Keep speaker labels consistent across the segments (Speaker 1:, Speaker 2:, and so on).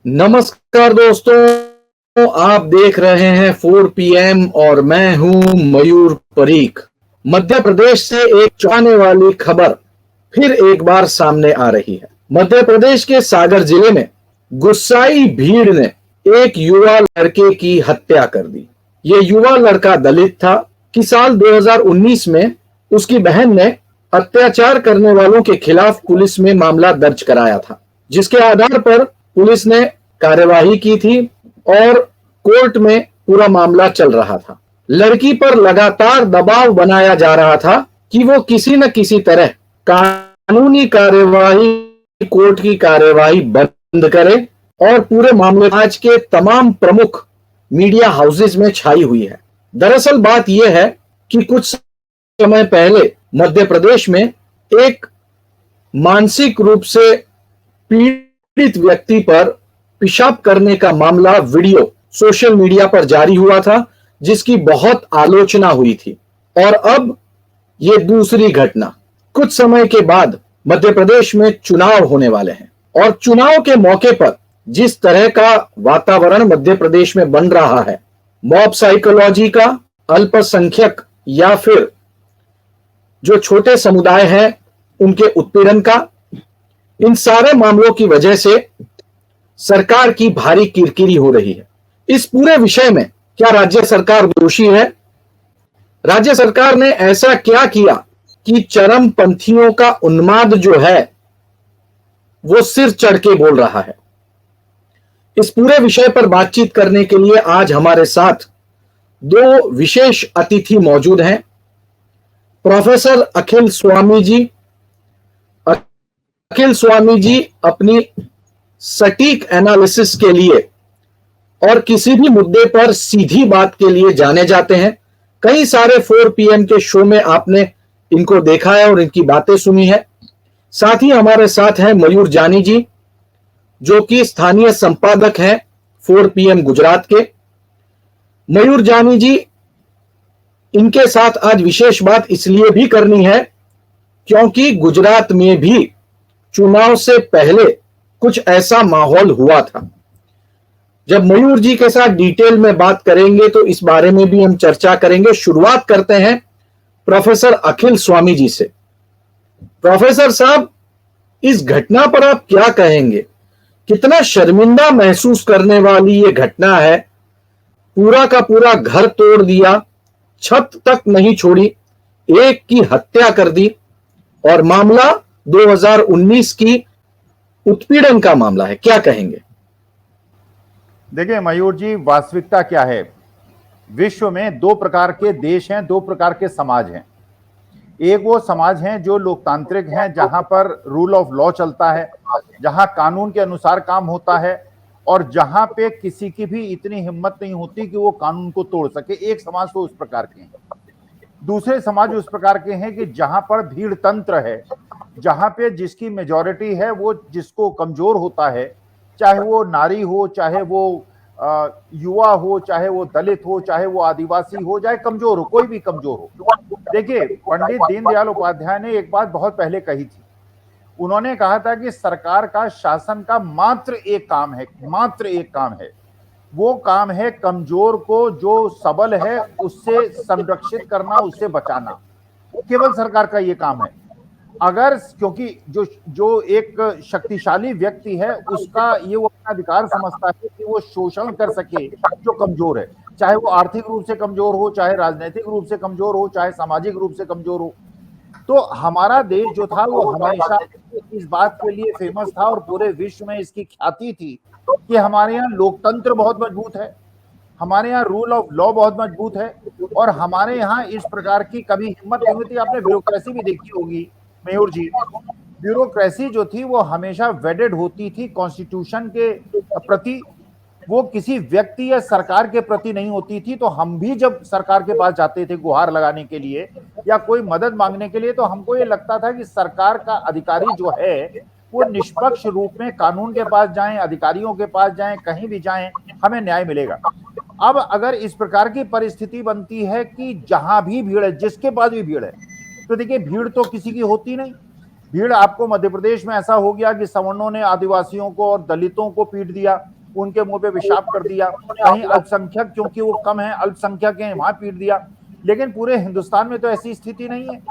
Speaker 1: नमस्कार दोस्तों, आप देख रहे हैं 4 PM और मैं हूं मयूर परीख। मध्य प्रदेश से एक चौंकाने वाली खबर फिर एक बार सामने आ रही है। मध्य प्रदेश के सागर जिले में गुस्साई भीड़ ने एक युवा लड़के की हत्या कर दी। ये युवा लड़का दलित था कि साल 2019 में उसकी बहन ने अत्याचार करने वालों के खिलाफ पुलिस में मामला दर्ज कराया था, जिसके आधार पर पुलिस ने कार्यवाही की थी और कोर्ट में पूरा मामला चल रहा था। लड़की पर लगातार दबाव बनाया जा रहा था कि वो किसी न किसी तरह कानूनी कार्यवाही, कोर्ट की कार्यवाही बंद करे और पूरे मामले आज के तमाम प्रमुख मीडिया हाउसेस में छाई हुई है। दरअसल बात यह है कि कुछ समय पहले मध्य प्रदेश में एक मानसिक रूप से पीड़ित व्यक्ति पर पेशाब करने का मामला वीडियो सोशल मीडिया पर जारी हुआ था, जिसकी बहुत आलोचना हुई थी। और अब ये दूसरी घटना। कुछ समय के बाद मध्य प्रदेश में चुनाव होने वाले हैं और चुनाव के मौके पर जिस तरह का वातावरण मध्य प्रदेश में बन रहा है, मॉब साइकोलॉजी का, अल्पसंख्यक या फिर जो छोटे समुदाय हैं उनके उत्पीड़न का, इन सारे मामलों की वजह से सरकार की भारी किरकिरी हो रही है। इस पूरे विषय में क्या राज्य सरकार दोषी है? राज्य सरकार ने ऐसा क्या किया कि चरमपंथियों का उन्माद जो है वो सिर चढ़ के बोल रहा है? इस पूरे विषय पर बातचीत करने के लिए आज हमारे साथ दो विशेष अतिथि मौजूद हैं। प्रोफेसर अखिल स्वामी जी। अखिल स्वामी जी अपनी सटीक एनालिसिस के लिए और किसी भी मुद्दे पर सीधी बात के लिए जाने जाते हैं। कई सारे 4 PM के शो में आपने इनको देखा है और इनकी बातें सुनी है। साथ ही हमारे साथ हैं मयूर जानी जी, जो कि स्थानीय संपादक हैं 4 PM गुजरात के। मयूर जानी जी, इनके साथ आज विशेष बात इसलिए भी करनी है क्योंकि गुजरात में भी चुनाव से पहले कुछ ऐसा माहौल हुआ था। जब मयूर जी के साथ डिटेल में बात करेंगे तो इस बारे में भी हम चर्चा करेंगे। शुरुआत करते हैं प्रोफेसर अखिल स्वामी जी से। प्रोफेसर साहब, इस घटना पर आप क्या कहेंगे? कितना शर्मिंदा महसूस करने वाली ये घटना है। पूरा का पूरा घर तोड़ दिया, छत तक नहीं छोड़ी, एक की हत्या कर दी और मामला 2019 की उत्पीड़न का मामला है। क्या कहेंगे?
Speaker 2: देखिए मयूर जी, वास्तविकता क्या है? विश्व में दो प्रकार के देश हैं, दो प्रकार के समाज हैं। एक वो समाज हैं जो लोकतांत्रिक हैं, जहां पर रूल ऑफ लॉ चलता है, जहां कानून के अनुसार काम होता है और जहां पे किसी की भी इतनी हिम्मत नहीं होती कि वो कानून को तोड़ सके। एक समाज तो उस प्रकार के हैं। दूसरे समाज उस प्रकार के हैं कि जहां पर भीड़ तंत्र है, जहां पे जिसकी मेजॉरिटी है वो जिसको कमजोर होता है, चाहे वो नारी हो, चाहे वो युवा हो, चाहे वो दलित हो, चाहे वो आदिवासी हो, चाहे कमजोर हो, कोई भी कमजोर हो। देखिए, पंडित दीनदयाल उपाध्याय ने एक बात बहुत पहले कही थी। उन्होंने कहा था कि सरकार का, शासन का मात्र एक काम है, मात्र एक काम है। वो काम है कमजोर को, जो सबल है उससे संरक्षित करना, उससे बचाना। केवल सरकार का ये काम है। अगर, क्योंकि जो एक शक्तिशाली व्यक्ति है उसका ये वो अपना अधिकार समझता है कि वो शोषण कर सके जो कमजोर है, चाहे वो आर्थिक रूप से कमजोर हो, चाहे राजनीतिक रूप से कमजोर हो, चाहे सामाजिक रूप से कमजोर हो। तो हमारा देश जो था वो हमेशा इस बात के लिए फेमस था और पूरे विश्व में इसकी ख्याति थी कि हमारे यहाँ लोकतंत्र बहुत मजबूत है, हमारे यहाँ रूल ऑफ लॉ बहुत मजबूत है और हमारे यहाँ इस प्रकार की कभी हिम्मत नहीं हुई थी। आपने ब्यूरोक्रेसी भी देखी होगी मयूर जी। ब्यूरोक्रेसी जो थी वो हमेशा वेडेड होती थी कॉन्स्टिट्यूशन के प्रति, वो किसी व्यक्ति या सरकार के प्रति नहीं होती थी। तो हम भी जब सरकार के पास जाते थे गुहार लगाने के लिए या कोई मदद मांगने के लिए, तो हमको ये लगता था कि सरकार का अधिकारी जो है वो निष्पक्ष रूप में कानून के पास जाएं, अधिकारियों के पास जाएं, कहीं भी जाएं, हमें न्याय मिलेगा। अब अगर इस प्रकार की परिस्थिति बनती है कि जहां भी भीड़ है, जिसके पास भी भीड़ है, तो देखिए भीड़ तो किसी की होती नहीं। भीड़ आपको मध्य प्रदेश में ऐसा हो गया कि सवर्णों ने आदिवासियों को और दलितों को पीट दिया, उनके मुंह पे पेशाब कर दिया, कहीं अल्पसंख्यक क्योंकि वो कम है अल्पसंख्यक हैं वहां पीट दिया। लेकिन पूरे हिंदुस्तान में तो ऐसी स्थिति नहीं है।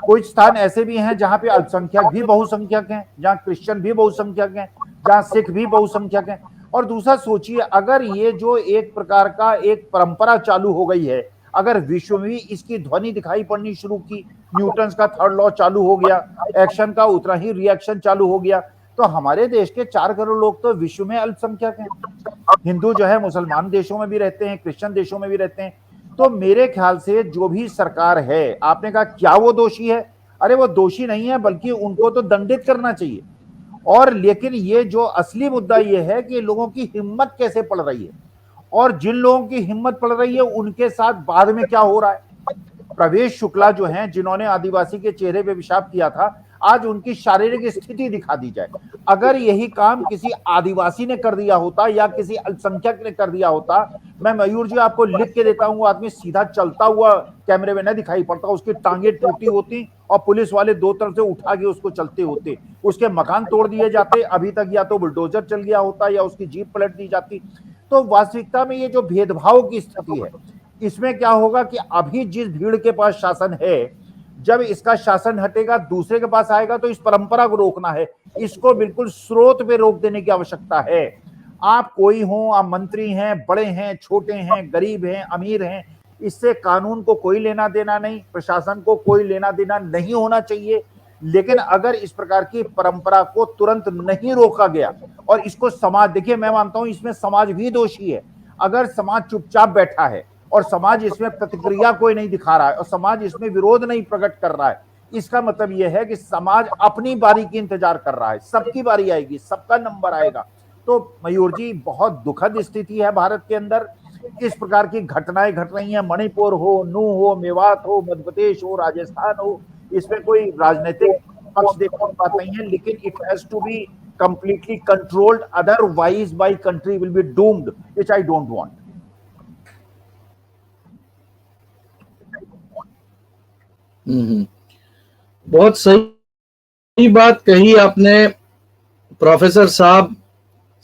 Speaker 2: कुछ स्थान ऐसे भी हैं जहां पे अल्पसंख्यक भी बहुसंख्यक हैं, जहां क्रिश्चियन भी बहुसंख्यक हैं, जहां सिख भी बहुसंख्यक हैं। और दूसरा सोचिए, अगर ये जो एक प्रकार का एक परंपरा चालू हो गई है, अगर विश्व में इसकी ध्वनि दिखाई पड़नी शुरू की, न्यूटन का थर्ड लॉ चालू हो गया, एक्शन का उतना ही रिएक्शन चालू हो गया, तो हमारे देश के 4 करोड़ लोग तो विश्व में अल्पसंख्यक हैं। हिंदू जो है मुसलमान देशों में भी रहते हैं, क्रिश्चियन देशों में भी रहते हैं। तो मेरे ख्याल से जो भी सरकार है, आपने कहा क्या वो दोषी है? अरे वो दोषी नहीं है, बल्कि उनको तो दंडित करना चाहिए। और लेकिन ये जो असली मुद्दा ये है कि लोगों की हिम्मत कैसे पड़ रही है, और जिन लोगों की हिम्मत पड़ रही है उनके साथ बाद में क्या हो रहा है। प्रवेश शुक्ला जो हैं, जिन्होंने आदिवासी के चेहरे पे पेशाब किया था, आज उनकी शारीरिक स्थिति दिखा दी जाए। अगर यही काम किसी आदिवासी ने कर दिया होता या किसी अल्पसंख्यक ने कर दिया होता, मैं मयूर जी आपको लिख के देता हूं, आदमी सीधा चलता हुआ कैमरे में न दिखाई पड़ता, उसकी टांगे टूटी होती और पुलिस वाले 2 तरफ से उठा के उसको चलते होते, उसके मकान तोड़ दिए जाते, अभी तक या तो बुलडोजर चल गया होता या उसकी जीप पलट दी जाती। तो वास्तविकता में ये जो भेदभाव की स्थिति है, इसमें क्या होगा कि अभी जिस भीड़ के पास शासन है, जब इसका शासन हटेगा दूसरे के पास आएगा, तो इस परंपरा को रोकना है, इसको बिल्कुल स्रोत पे रोक देने की आवश्यकता है। आप कोई हो, आप मंत्री हैं, बड़े हैं, छोटे हैं, गरीब हैं, अमीर हैं, इससे कानून को कोई लेना देना नहीं, प्रशासन को कोई लेना देना नहीं होना चाहिए। लेकिन अगर इस प्रकार की परंपरा को तुरंत नहीं रोका गया, और इसको समाज, देखिए मैं मानता हूं इसमें समाज भी दोषी है। अगर समाज चुपचाप बैठा है और समाज इसमें प्रतिक्रिया कोई नहीं दिखा रहा है और समाज इसमें विरोध नहीं प्रकट कर रहा है, इसका मतलब यह है कि समाज अपनी बारी की इंतजार कर रहा है। सबकी बारी आएगी, सबका नंबर आएगा। तो मयूर जी, बहुत दुखद स्थिति है भारत के अंदर। इस प्रकार की घटनाएं घट रही हैं, मणिपुर हो, नू हो, मेवात हो, मध्य प्रदेश हो, राजस्थान हो, इसमें कोई राजनीतिक पक्ष देखने की बात नहीं है, लेकिन it has to be completely controlled, otherwise my country will be doomed, which I don't want.
Speaker 1: बहुत सही बात कही आपने प्रोफेसर साहब।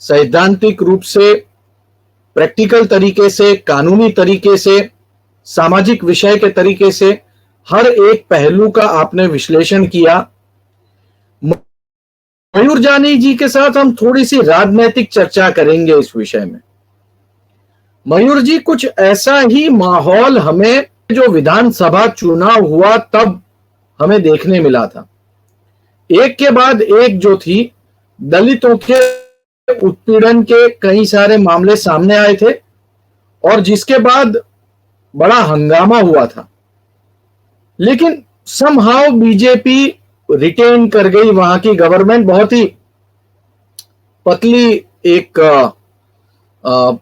Speaker 1: सैद्धांतिक रूप से, प्रैक्टिकल तरीके से, कानूनी तरीके से, सामाजिक विषय के तरीके से हर एक पहलू का आपने विश्लेषण किया। मयूर जानी जी के साथ हम थोड़ी सी राजनीतिक चर्चा करेंगे इस विषय में। मयूर जी, कुछ ऐसा ही माहौल हमें जो विधानसभा चुनाव हुआ तब हमें देखने मिला था। एक के बाद एक जो थी, दलितों के उत्पीड़न के कई सारे मामले सामने आए थे और जिसके बाद बड़ा हंगामा हुआ था। लेकिन समहाउ बीजेपी रिटेन कर गई, वहां की गवर्नमेंट बहुत ही पतली, एक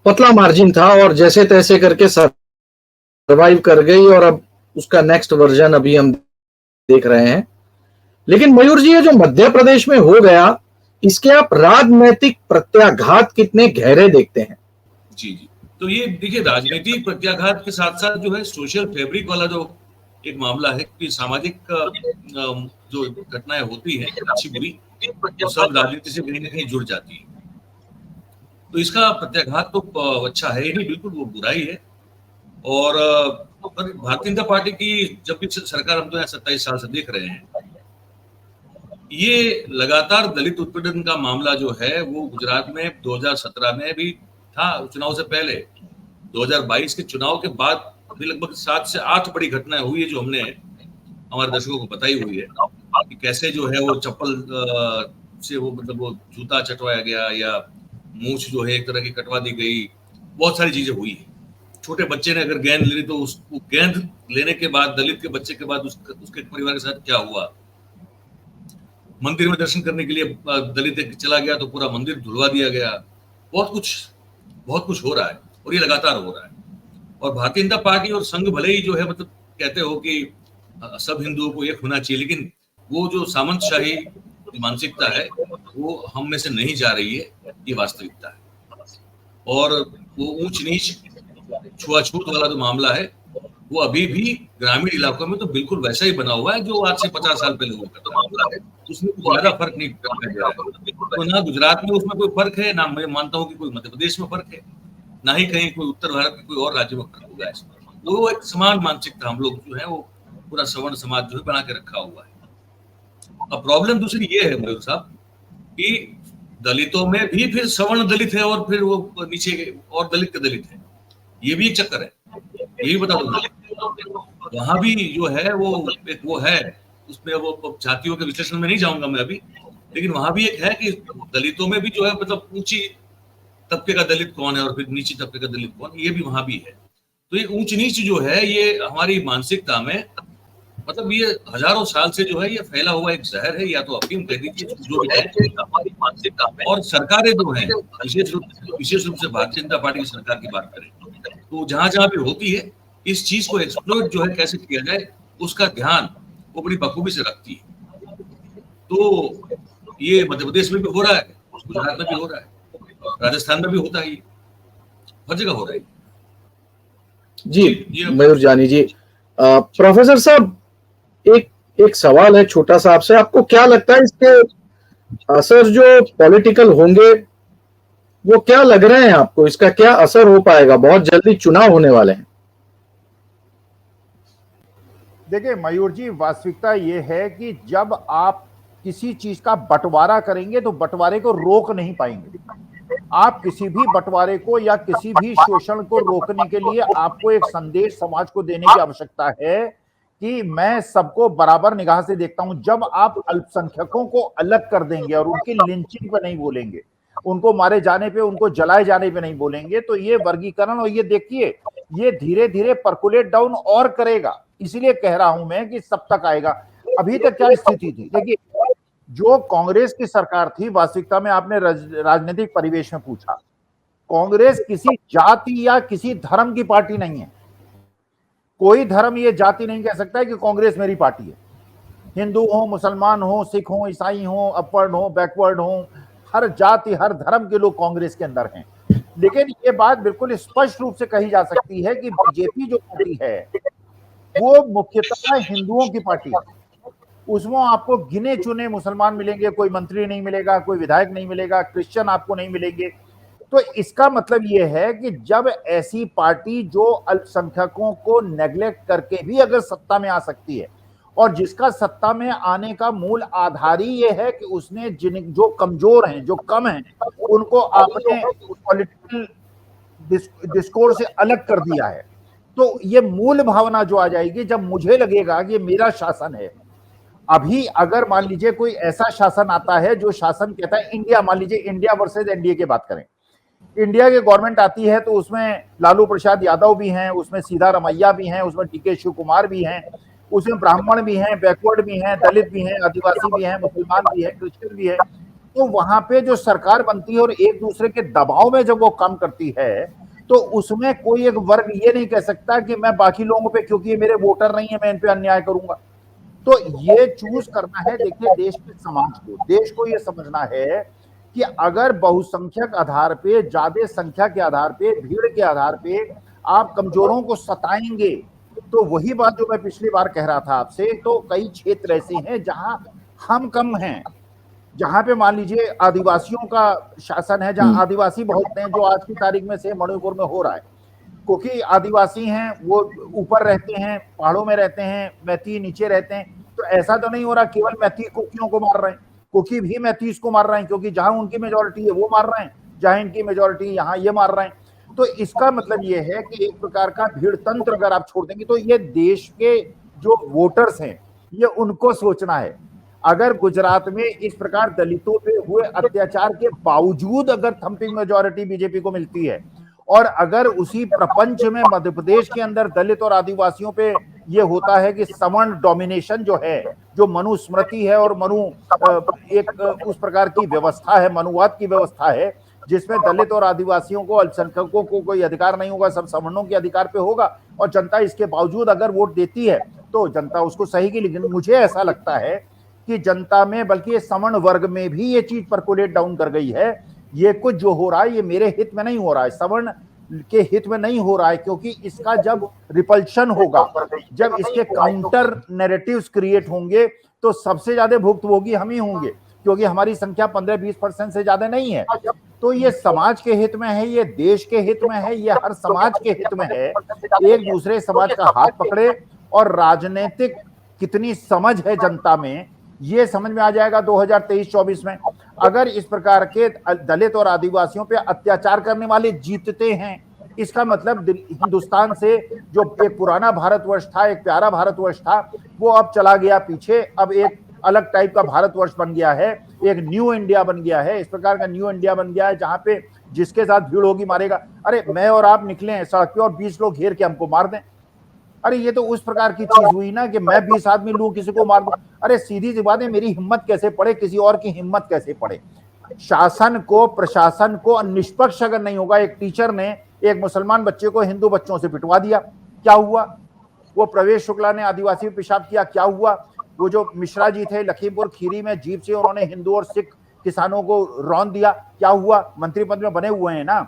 Speaker 1: पतला मार्जिन था और जैसे तैसे करके सर्वाइव कर गई और अब उसका नेक्स्ट वर्जन अभी हम देख रहे हैं। लेकिन मयूर जी, ये जो मध्य प्रदेश में हो गया, इसके आप राजनीतिक प्रत्याघात कितने गहरे देखते हैं?
Speaker 3: जी, तो ये देखिए, राजनीतिक प्रत्याघात के साथ साथ जो है सोशल फैब्रिक वाला जो एक मामला है कि सामाजिक जो घटनाएं होती हैं अच्छी बुरी, तो सब राजनीति से कहीं ना कहीं जुड़ जाती है। तो इसका प्रत्याघात तो अच्छा है ही नहीं, बिल्कुल वो बुराई है। और भारतीय जनता पार्टी की जब भी सरकार हम तो 27 साल से देख रहे हैं, ये लगातार दलित उत्पीड़न का मामला जो है वो गुजरात में 2017 में भी था, चुनाव से पहले 2022 के चुनाव के बाद भी लगभग 7 से 8 बड़ी घटनाएं हुई है जो हमने हमारे दर्शकों को बताई हुई है कि कैसे जो है वो चप्पल से वो मतलब वो जूता चटवाया गया या मूछ जो है एक तरह की कटवा दी गई, बहुत सारी चीजें हुई है। छोटे बच्चे ने अगर गेंद ले ली तो उस गेंद लेने के बाद दलित के बच्चे के बाद उसके परिवार के साथ क्या हुआ। मंदिर में दर्शन करने के लिए दलित चला गया तो पूरा मंदिर धुलवा दिया गया। बहुत कुछ हो रहा है और ये लगातार हो रहा है। और भारतीय जनता पार्टी और संघ भले ही जो है मतलब कहते हो कि सब हिंदुओं को एक होना चाहिए, लेकिन वो जो सामंतशाही मानसिकता है वो हम में से नहीं जा रही है, ये वास्तविकता है। और वो ऊंच नीच छुआछूत वाला जो मामला है वो अभी भी ग्रामीण इलाकों में तो बिल्कुल वैसा ही बना हुआ है जो आज से 50 साल पहले हुआ करता मामला है। उसमें कुछ ज्यादा फर्क नहीं दिखाई दे रहा है। तो ना गुजरात में उसमें कोई फर्क है, ना मैं मानता हूँ कि कोई मध्य प्रदेश में फर्क है, ना ही कहीं कोई उत्तर भारत के कोई और राज्य में फर्क होगा इसमें। वो एक समान मानसिकता हम लोग जो है वो पूरा सवर्ण समाज जो है बना के रखा हुआ है। अब प्रॉब्लम दूसरी ये है मयूर साहब कि दलितों में भी फिर सवर्ण दलित है और फिर वो नीचे और दलित के दलित है, ये भी एक चक्कर है। ये भी बता दो, वहां भी जो है वो एक वो है, उसमें वो जातियों के विश्लेषण में नहीं जाऊंगा मैं अभी, लेकिन वहां भी एक है कि दलितों में भी जो है मतलब ऊंची तबके का दलित कौन है और फिर नीचे तबके का दलित कौन, ये भी वहां भी है। तो ये ऊंच नीच जो है ये हमारी मानसिकता में मतलब ये हजारों साल से जो है ये फैला हुआ एक जहर है, या तो अफीम कह दीजिए जो भी है हमारी मानसिकता में। और सरकारें जो हैं विशेष रूप से भारतीय जनता पार्टी की सरकार की बात करें तो जहां जहां भी होती है इस चीज को एक्सप्लोइट जो है कैसे किया जाए उसका ध्यान वो बड़ी बखूबी से रखती है। तो ये मध्य प्रदेश में भी हो रहा है, गुजरात में भी हो रहा है, राजस्थान में भी होता है, हर जगह हो रहा है
Speaker 1: जी। मयूर जानी जी, प्रोफेसर साहब एक एक सवाल है छोटा सा आपसे, आपको क्या लगता है इसके असर जो पॉलिटिकल होंगे वो क्या लग रहे हैं आपको, इसका क्या असर हो पाएगा? बहुत जल्दी चुनाव होने वाले हैं।
Speaker 2: देखिए मयूर जी, वास्तविकता ये है कि जब आप किसी चीज का बंटवारा करेंगे तो बंटवारे को रोक नहीं पाएंगे। आप किसी भी बंटवारे को या किसी भी शोषण को रोकने के लिए आपको एक संदेश समाज को देने की आवश्यकता है कि मैं सबको बराबर निगाह से देखता हूं। जब आप अल्पसंख्यकों को अलग कर देंगे और उनकी लिंचिंग पे नहीं बोलेंगे, उनको मारे जाने पे, उनको जलाए जाने पे नहीं बोलेंगे, तो ये वर्गीकरण और ये देखिए ये धीरे धीरे पर्कुलेट डाउन और करेगा। इसलिए कह रहा हूं मैं कि सब तक आएगा। अभी तक क्या स्थिति थी, देखिए जो कांग्रेस की सरकार थी, वास्तविकता में आपने राजनीतिक परिवेश में पूछा, कांग्रेस किसी जाति या किसी धर्म की पार्टी नहीं है। कोई धर्म ये जाति नहीं कह सकता है कि कांग्रेस मेरी पार्टी है। हिंदू हो, मुसलमान हो, सिख हो, ईसाई हो, अपवर्ड हो, बैकवर्ड हो, हर जाति हर धर्म के लोग कांग्रेस के अंदर हैं। लेकिन ये बात बिल्कुल स्पष्ट रूप से कही जा सकती है कि बीजेपी जो पार्टी है वो मुख्यतः हिंदुओं की पार्टी है। उसमें आपको गिने चुने मुसलमान मिलेंगे, कोई मंत्री नहीं मिलेगा, कोई विधायक नहीं मिलेगा, क्रिश्चियन आपको नहीं मिलेंगे। तो इसका मतलब यह है कि जब ऐसी पार्टी जो अल्पसंख्यकों को नेग्लेक्ट करके भी अगर सत्ता में आ सकती है, और जिसका सत्ता में आने का मूल आधार ही यह है कि उसने जो कमजोर हैं, जो कम हैं, उनको आपने पॉलिटिकल डिस्कोर्स से अलग कर दिया है, तो ये मूल भावना जो आ जाएगी जब मुझे लगेगा कि ये मेरा शासन है। अभी अगर मान लीजिए कोई ऐसा शासन आता है जो शासन कहता है इंडिया, मान लीजिए इंडिया वर्सेस एनडीए की बात करें, इंडिया की गवर्नमेंट आती है तो उसमें लालू प्रसाद यादव भी हैं, उसमें सिद्धारमैया भी हैं, उसमें डीके शिव कुमार भी हैं, उसमें ब्राह्मण भी हैं, बैकवर्ड भी हैं, दलित भी हैं, आदिवासी भी हैं, मुसलमान भी हैं, क्रिश्चियन भी है। तो वहां पे जो सरकार बनती है और एक दूसरे के दबाव में जब वो काम करती है तो उसमें कोई एक वर्ग ये नहीं कह सकता कि मैं बाकी लोगों पे, क्योंकि ये मेरे वोटर नहीं है, मैं इन पे अन्याय करूंगा। तो ये चूज करना है। देखिए देश के समाज को, देश को ये समझना है कि अगर बहुसंख्यक आधार पे, ज्यादा संख्या के आधार पे, भीड़ के आधार पे आप कमजोरों को सताएंगे, तो वही बात जो मैं पिछली बार कह रहा था आपसे, तो कई क्षेत्र ऐसे हैं जहां हम कम हैं, जहां पे मान लीजिए आदिवासियों का शासन है, जहां आदिवासी बहुत हैं, जो आज की तारीख में से मणिपुर में हो रहा है, क्योंकि आदिवासी हैं वो ऊपर रहते हैं, पहाड़ों में रहते हैं, मैती नीचे रहते हैं। तो ऐसा तो नहीं हो रहा केवल मैती कुकियों को मार रहे हैं, कुकी भी मैतीस को मार रहे हैं, क्योंकि जहां उनकी मेजोरिटी है वो मार रहे हैं, जहां इनकी मेजोरिटी यहाँ ये मार रहे हैं। तो इसका मतलब ये है कि एक प्रकार का भीड़ तंत्र अगर आप छोड़ देंगे तो ये देश के जो वोटर्स हैं ये उनको सोचना है। अगर गुजरात में इस प्रकार दलितों पे हुए अत्याचार के बावजूद अगर थंपिंग मेजोरिटी बीजेपी को मिलती है, और अगर उसी प्रपंच में मध्य प्रदेश के अंदर दलित और आदिवासियों पे ये होता है कि सवर्ण डोमिनेशन जो है, जो मनुस्मृति है और एक उस प्रकार की व्यवस्था है, मनुवाद की व्यवस्था है, जिसमें दलित और आदिवासियों को, अल्पसंख्यकों को कोई अधिकार नहीं होगा, सब सवर्णों के अधिकार पे होगा, और जनता इसके बावजूद अगर वोट देती है तो जनता उसको सही की। लेकिन मुझे ऐसा लगता है कि जनता में, बल्कि सवर्ण वर्ग में भी ये चीज पर्कुलेट डाउन कर गई है। ये कुछ जो हो रहा है ये मेरे हित में नहीं हो रहा है। सवर्ण के हित में नहीं हो रहा है, क्योंकि इसका जब रिपल्शन होगा, जब इसके काउंटर नैरेटिव्स क्रिएट होंगे, तो सबसे ज्यादा भुक्तभोगी हम ही होंगे, क्योंकि हमारी संख्या 15-20% से ज्यादा नहीं है। तो ये समाज के हित में है, ये देश के हित में है, ये हर समाज के हित में है, एक दूसरे समाज का हाथ पकड़े। और राजनीतिक कितनी समझ है जनता में, ये समझ में आ जाएगा 2023-24 में। अगर इस प्रकार के दलित और आदिवासियों पे अत्याचार करने वाले जीतते हैं, इसका मतलब हिंदुस्तान से जो एक पुराना भारतवर्ष था, एक प्यारा भारतवर्ष था, वो अब चला गया पीछे, अब एक अलग टाइप का भारतवर्ष बन गया है, एक न्यू इंडिया बन गया है। इस प्रकार का न्यू इंडिया बन गया है जहां पे जिसके साथ भीड़ होगी मारेगा। अरे मैं और आप निकले हैं सड़क पे और 20 लोग घेर के हमको मार दें, अरे ये तो उस प्रकार की चीज हुई ना कि मैं 20 आदमी लूं किसी को मार दूं। अरे सीधी सी बात है, मेरी हिम्मत कैसे पड़े, किसी और की हिम्मत कैसे पड़े। शासन को, प्रशासन को निष्पक्ष अगर नहीं होगा, एक टीचर ने एक मुसलमान बच्चे को हिंदू बच्चों से पिटवा दिया, क्या हुआ? वो प्रवेश शुक्ला ने आदिवासी पे पेशाब किया, क्या हुआ? वो जो मिश्रा जी थे लखीमपुर खीरी में, जीप से उन्होंने हिंदू और सिख किसानों को रौंद दिया, क्या हुआ? मंत्री पद में बने हुए हैं ना।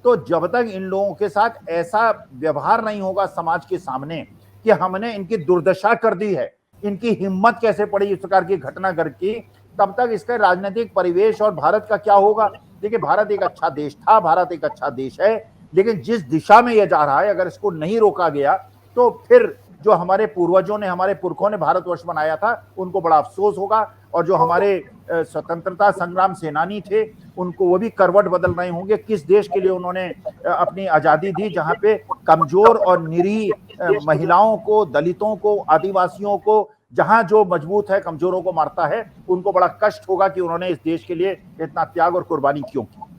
Speaker 2: तो जब तक इन लोगों के साथ ऐसा व्यवहार नहीं होगा समाज के सामने कि हमने इनकी दुर्दशा कर दी है, इनकी हिम्मत कैसे पड़ी इस प्रकार की घटना करके, तब तक इसका राजनीतिक परिवेश और भारत का क्या होगा। देखिए, भारत एक अच्छा देश था, भारत एक अच्छा देश है, लेकिन जिस दिशा में यह जा रहा है, अगर इसको नहीं रोका गया तो फिर जो हमारे पूर्वजों ने, हमारे पुरखों ने भारतवर्ष बनाया था, उनको बड़ा अफसोस होगा। और जो हमारे स्वतंत्रता संग्राम सेनानी थे, उनको वो भी करवट बदल रहे होंगे। किस देश के लिए उन्होंने अपनी आजादी दी, जहां पे कमजोर और निरीह महिलाओं को, दलितों को, आदिवासियों को, जहां जो मजबूत है कमजोरों को मारता है, उनको बड़ा कष्ट होगा कि उन्होंने इस देश के लिए इतना त्याग और कुर्बानी क्यों की।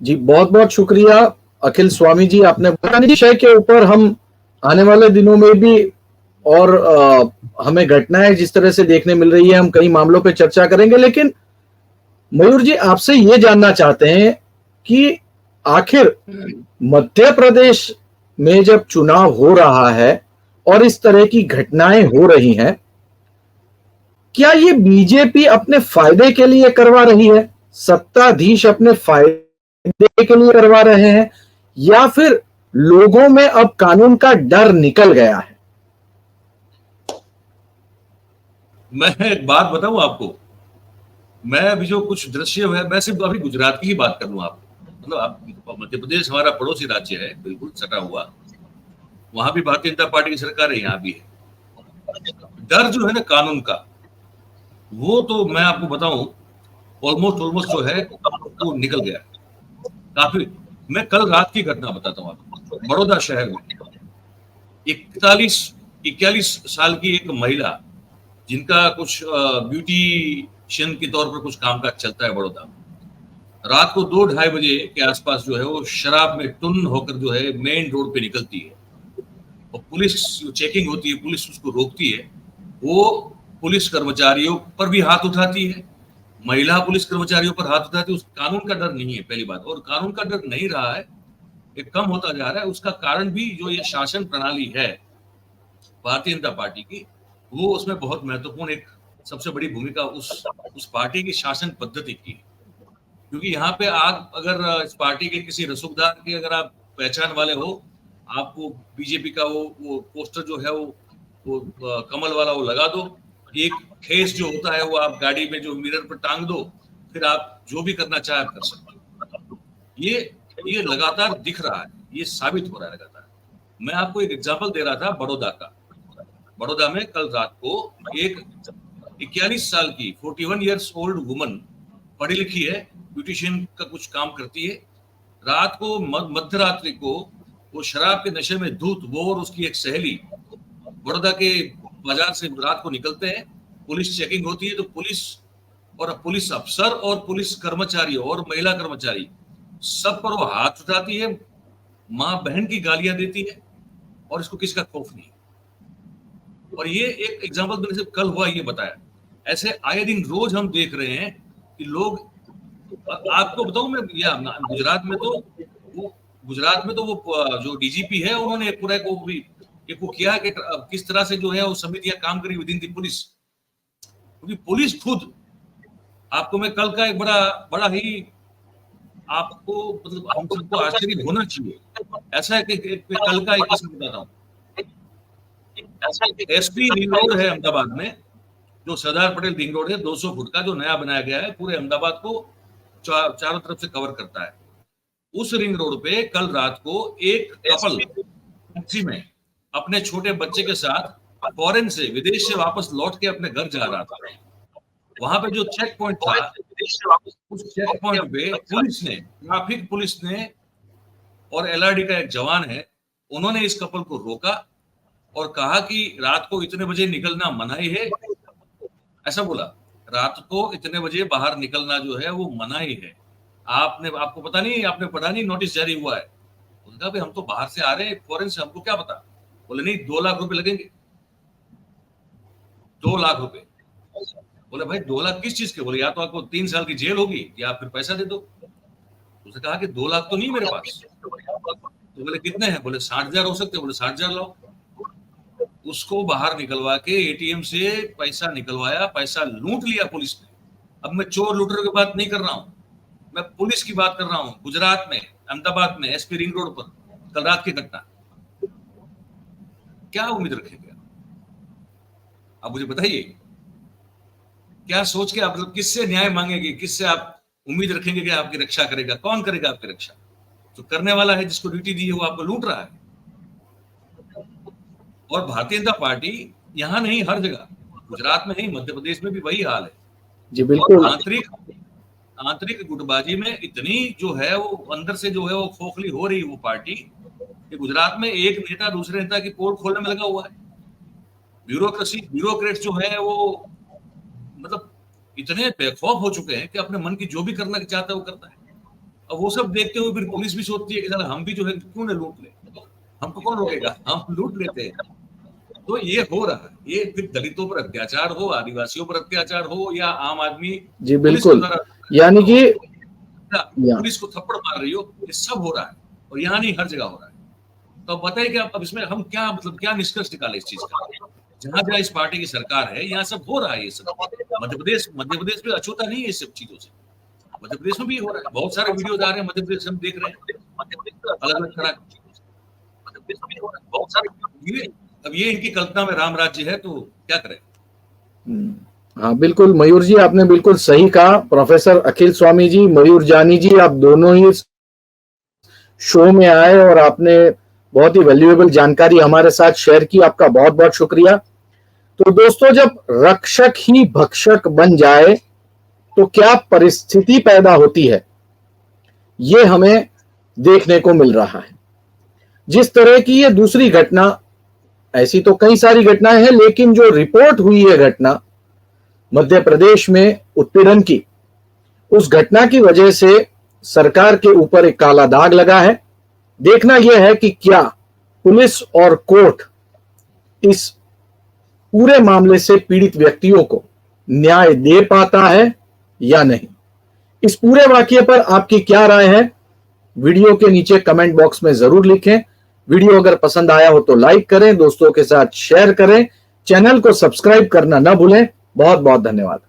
Speaker 1: जी बहुत बहुत शुक्रिया अखिल स्वामी जी, आपने विषय के ऊपर हम आने वाले दिनों में भी और हमें घटनाएं जिस तरह से देखने मिल रही है, हम कई मामलों पे चर्चा करेंगे। लेकिन मयूर जी, आपसे ये जानना चाहते हैं कि आखिर मध्य प्रदेश में जब चुनाव हो रहा है और इस तरह की घटनाएं हो रही हैं, क्या ये बीजेपी अपने फायदे के लिए करवा रही है, सत्ताधीश अपने फायदे के लिए करवा रहे हैं, या फिर लोगों में अब कानून का डर निकल गया है?
Speaker 3: मैं एक बात बताऊं आपको, मैं अभी जो कुछ दृश्य है, मैं सिर्फ अभी गुजरात की ही बात कर लूं आपको। मतलब आप, मध्य प्रदेश हमारा पड़ोसी राज्य है, बिल्कुल सटा हुआ, वहां भी भारतीय जनता पार्टी की सरकार है, यहाँ भी है। डर जो है ना कानून का, वो तो मैं आपको बताऊं ऑलमोस्ट जो है वो निकल गया काफी। मैं कल रात की घटना बताता हूँ आपको। बड़ौदा शहर में 41 साल की एक महिला, जिनका कुछ ब्यूटिशियन के तौर पर कुछ कामकाज चलता है बड़ौदा, रात को 2-2:30 बजे के आसपास जो है वो शराब में टुन होकर जो है मेन रोड पे निकलती है, और पुलिस चेकिंग होती है, पुलिस उसको रोकती है। वो पुलिस कर्मचारियों पर भी हाथ उठाती है, महिला पुलिस कर्मचारियों पर हाथ उठाती है। उस कानून का डर नहीं है, पहली बात। और कानून का डर नहीं रहा है, ये कम होता जा रहा है। उसका कारण भी जो ये शासन प्रणाली है भारतीय जनता पार्टी की, वो उसमें बहुत महत्वपूर्ण एक सबसे बड़ी भूमिका उस पार्टी की शासन पद्धति की है। क्योंकि यहाँ पे आप अगर इस पार्टी के किसी रसूखदार के अगर आप पहचान वाले हो, आपको बीजेपी का वो पोस्टर जो है वो कमल वाला वो लगा दो, एक खेस जो होता है वो आप गाड़ी में जो मिरर पर टांग दो, फिर आप जो भी करना चाहे आप कर सकते हो। ये लगातार दिख रहा है, ये साबित हो रहा है लगातार। मैं आपको एक एग्जांपल दे रहा था बड़ौदा का। बड़ौदा में कल रात को एक 41 साल की 41 ईयर्स ओल्ड वुमन, पढ़ी लिखी है, ब्यूटिशियन का कुछ काम करती है, रात को मध्य रात्रि को वो शराब के नशे में धूत, वो और उसकी एक सहेली बड़ौदा के बाजार से रात को निकलते हैं। पुलिस चेकिंग होती है, तो पुलिस अफसर और पुलिस कर्मचारी और महिला कर्मचारी सब पर वो हाथ उठाती है, माँ बहन की गालियां देती है, और इसको किसका खौफ नहीं। और ये एक एग्जाम्पल मैंने सिर्फ कल हुआ ये बताया। ऐसे आए दिन रोज हम देख रहे हैं कि लोग, आपको बताऊं मैं, गुजरात में तो वो जो डीजीपी है, उन्होंने पूरा को किया कि किस तरह से जो है वो समितियां काम करी विद इन दी पुलिस। क्योंकि पुलिस खुद आपको मैं कल का एक बड़ा ही आपको मतलब हम सबको आश्चर्य होना चाहिए। ऐसा है कि कल का एक किस्सा बताता हूँ। एसपी रिंग रोड है अहमदाबाद में, जो सरदार पटेल रिंग रोड है 200 फुट का, जो नया बनाया गया है, पूरे अहमदाबाद को चारों तरफ से कवर करता है। उस रिंग रोड पे कल रात को एक कपल टैक्सी में अपने छोटे बच्चे के साथ फॉरेन से, विदेश से वापस लौट के अपने घर जा रहा था। वहां पे जो चेक पॉइंट था, उस चेक पॉइंट पे पुलिस ने, ट्रैफिक पुलिस ने और एलआरडी का एक जवान है, उन्होंने इस कपल को रोका और कहा कि रात को इतने बजे निकलना मनाही है। ऐसा बोला, रात को इतने बजे बाहर निकलना जो है वो मनाही है। आपको पता नहीं, आपने पढ़ा नहीं, नोटिस जारी हुआ है। उनका भाई हम तो बाहर से आ रहे हैं फॉरेन से, हमको क्या पता। बोले नहीं, 2 लाख रुपए लगेंगे। 2 लाख रुपए। बोले भाई 2 लाख किस चीज के? बोले या तो आपको 3 साल की जेल होगी या फिर पैसा दे दो। उसने कहा कि 2 लाख तो नहीं मेरे पास। तो बोले कितने हैं? बोले 60,000 हो सकते। बोले 60,000 लाओ। उसको बाहर निकलवा के एटीएम से पैसा निकलवाया, पैसा लूट लिया पुलिस ने। अब मैं चोर लूटरों की बात नहीं कर रहा हूं, मैं पुलिस की बात कर रहा हूं। गुजरात में, अहमदाबाद में, एसपी रिंग रोड पर कल रात की घटना। क्या उम्मीद रखेंगे आप मुझे बताइए? क्या सोच के आप मतलब किससे न्याय मांगेंगे? किससे आप उम्मीद रखेंगे कि आपकी रक्षा करेगा? कौन करेगा आपकी रक्षा? जो करने वाला है, जिसको ड्यूटी दी है, वो आपको लूट रहा है। और भारतीय जनता पार्टी यहां नहीं, हर जगह, गुजरात में नहीं, मध्य प्रदेश में भी वही हाल है
Speaker 1: जी। बिल्कुल।
Speaker 3: आंतरिक गुटबाजी में इतनी जो है वो अंदर से जो है वो खोखली हो रही है वो पार्टी, कि गुजरात में एक नेता दूसरे नेता की पोल खोलने में लगा हुआ है। ब्यूरोक्रेट जो है वो मतलब इतने बेखौफ हो चुके हैं कि अपने मन की जो भी करना चाहता है वो करता है। अब वो सब देखते हुए फिर पुलिस भी सोचती है कि हम भी जो है क्यों न लूट ले, हमको कौन रोकेगा, हम लूट लेते हैं। तो ये हो रहा है, ये फिर दलितों पर अत्याचार हो, आदिवासियों पर अत्याचार हो, या आम आदमी
Speaker 1: जी बिल्कुल, यानी कि
Speaker 3: पुलिस को थप्पड़ मार रही हो, ये सब हो रहा है। और यहाँ नहीं, हर जगह हो रहा है। तो अब बताइए कि अब इसमें हम क्या मतलब क्या निष्कर्ष निकाले इस चीज का? जहां जहां इस पार्टी की सरकार है, यहाँ सब हो रहा है ये सब। मध्य प्रदेश में अछूता नहीं है इस सब चीजों से। मध्य प्रदेश में भी हो रहा है, बहुत सारे वीडियो आ रहे हैं मध्य प्रदेश हम देख रहे हैं, अलग अलग तरह के। बहुत सारे, अब ये इनकी कल्पना में राम राज्य है, तो क्या करें?
Speaker 1: हाँ बिल्कुल मयूर जी, आपने बिल्कुल सही कहा। प्रोफेसर अखिल स्वामी जी, मयूर जानी जी, आप दोनों ही शो में आए और आपने बहुत ही वैल्यूएबल जानकारी हमारे साथ शेयर की। आपका बहुत बहुत शुक्रिया। तो दोस्तों, जब रक्षक ही भक्षक बन जाए तो क्या परिस्थिति पैदा होती है, ये हमें देखने को मिल रहा है। जिस तरह की ये दूसरी घटना, ऐसी तो कई सारी घटनाएं हैं, लेकिन जो रिपोर्ट हुई है घटना मध्य प्रदेश में उत्पीड़न की, उस घटना की वजह से सरकार के ऊपर एक काला दाग लगा है। देखना यह है कि क्या पुलिस और कोर्ट इस पूरे मामले से पीड़ित व्यक्तियों को न्याय दे पाता है या नहीं। इस पूरे वाकये पर आपकी क्या राय है, वीडियो के नीचे कमेंट बॉक्स में जरूर लिखें। वीडियो अगर पसंद आया हो तो लाइक करें, दोस्तों के साथ शेयर करें, चैनल को सब्सक्राइब करना ना भूलें। बहुत बहुत धन्यवाद।